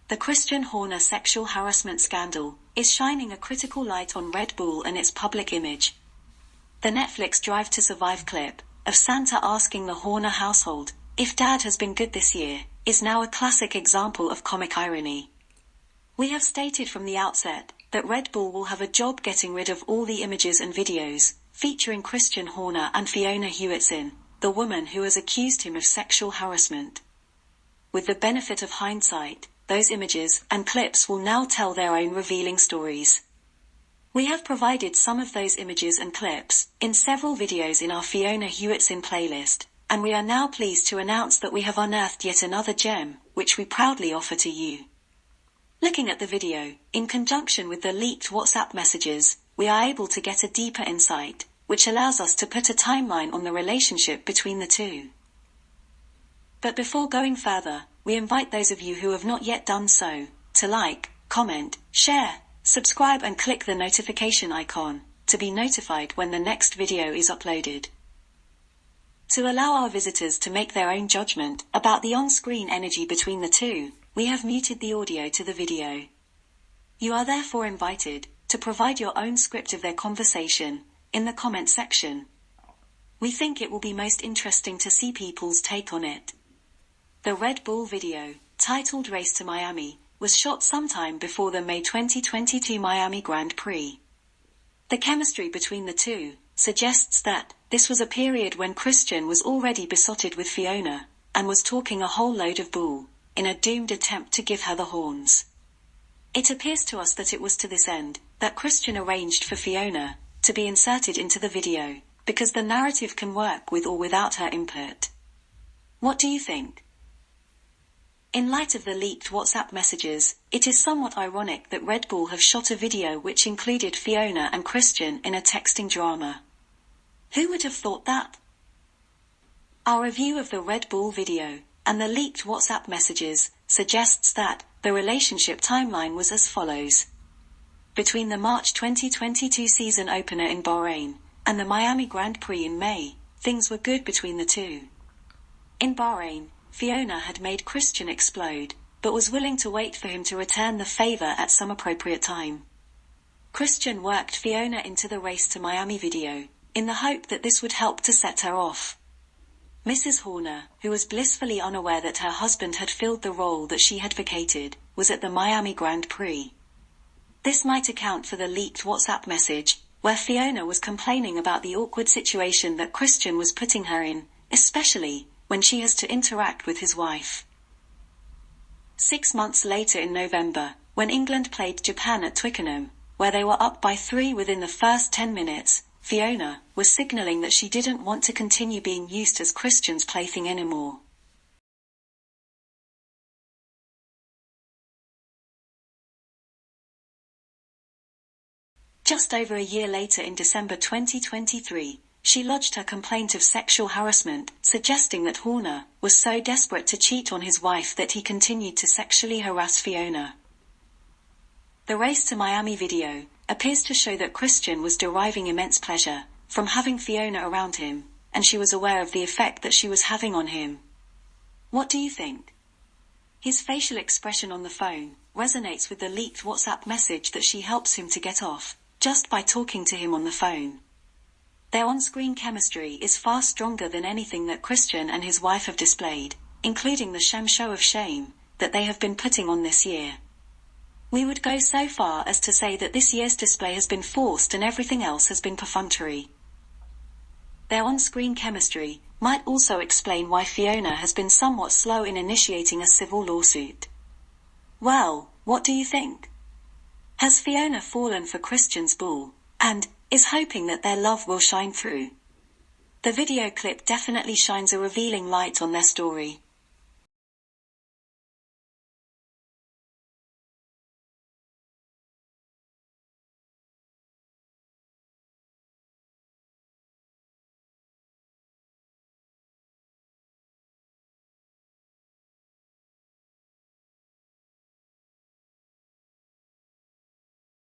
The Christian Horner sexual harassment scandal is shining a critical light on Red Bull and its public image. The Netflix Drive to Survive clip of Santa asking the Horner household if Dad has been good this year is now a classic example of comic irony. We have stated from the outset that Red Bull will have a job getting rid of all the images and videos featuring Christian Horner and Fiona Hewitson, the woman who has accused him of sexual harassment. With the benefit of hindsight, those images and clips will now tell their own revealing stories. We have provided some of those images and clips in several videos in our Fiona Hewitson playlist, and we are now pleased to announce that we have unearthed yet another gem, which we proudly offer to you. Looking at the video, in conjunction with the leaked WhatsApp messages, we are able to get a deeper insight, which allows us to put a timeline on the relationship between the two. But before going further, we invite those of you who have not yet done so, to like, comment, share, subscribe and click the notification icon, to be notified when the next video is uploaded. To allow our visitors to make their own judgment about the on-screen energy between the two, we have muted the audio to the video. You are therefore invited to provide your own script of their conversation in the comment section. We think it will be most interesting to see people's take on it. The Red Bull video, titled Race to Miami, was shot sometime before the May 2022 Miami Grand Prix. The chemistry between the two suggests that this was a period when Christian was already besotted with Fiona, and was talking a whole load of bull, in a doomed attempt to give her the horns. It appears to us that it was to this end that Christian arranged for Fiona to be inserted into the video, because the narrative can work with or without her input. What do you think? In light of the leaked WhatsApp messages, it is somewhat ironic that Red Bull have shot a video which included Fiona and Christian in a texting drama. Who would have thought that? Our review of the Red Bull video and the leaked WhatsApp messages suggests that the relationship timeline was as follows. Between the March 2022 season opener in Bahrain and the Miami Grand Prix in May, things were good between the two. In Bahrain, Fiona had made Christian explode, but was willing to wait for him to return the favor at some appropriate time. Christian worked Fiona into the Race to Miami video, in the hope that this would help to set her off. Mrs. Horner, who was blissfully unaware that her husband had filled the role that she had vacated, was at the Miami Grand Prix. This might account for the leaked WhatsApp message, where Fiona was complaining about the awkward situation that Christian was putting her in, especially when she has to interact with his wife. 6 months later in November, when England played Japan at Twickenham, where they were up by 3 within the first 10 minutes, Fiona was signaling that she didn't want to continue being used as Christian's plaything anymore. Just over a year later in December 2023, she lodged her complaint of sexual harassment, suggesting that Horner was so desperate to cheat on his wife that he continued to sexually harass Fiona. The Race to Miami video appears to show that Christian was deriving immense pleasure from having Fiona around him, and she was aware of the effect that she was having on him. What do you think? His facial expression on the phone resonates with the leaked WhatsApp message that she helps him to get off, just by talking to him on the phone. Their on-screen chemistry is far stronger than anything that Christian and his wife have displayed, including the sham show of shame that they have been putting on this year. We would go so far as to say that this year's display has been forced and everything else has been perfunctory. Their on-screen chemistry might also explain why Fiona has been somewhat slow in initiating a civil lawsuit. Well, what do you think? Has Fiona fallen for Christian's bull, and is hoping that their love will shine through? The video clip definitely shines a revealing light on their story.